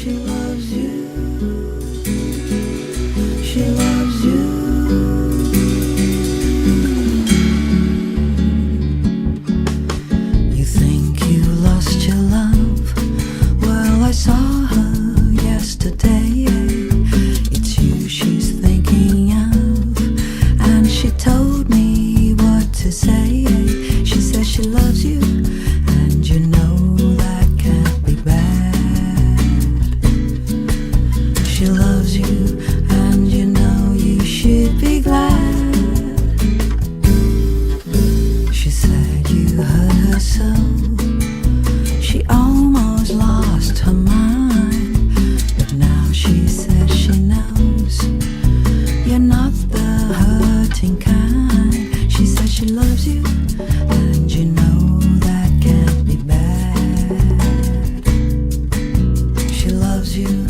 She loves you. She loves you. You think you lost your love? Well, I saw her yesterday. It's you she's thinking of, and she told me what to say. She says she loves you, and you know that can't be bad. She loves you, and you know you should be glad. She said you hurt her so, she almost lost her mind. But now she says she knows you're not the hurting kind. She says she loves you, and you know that can't be bad. She loves you,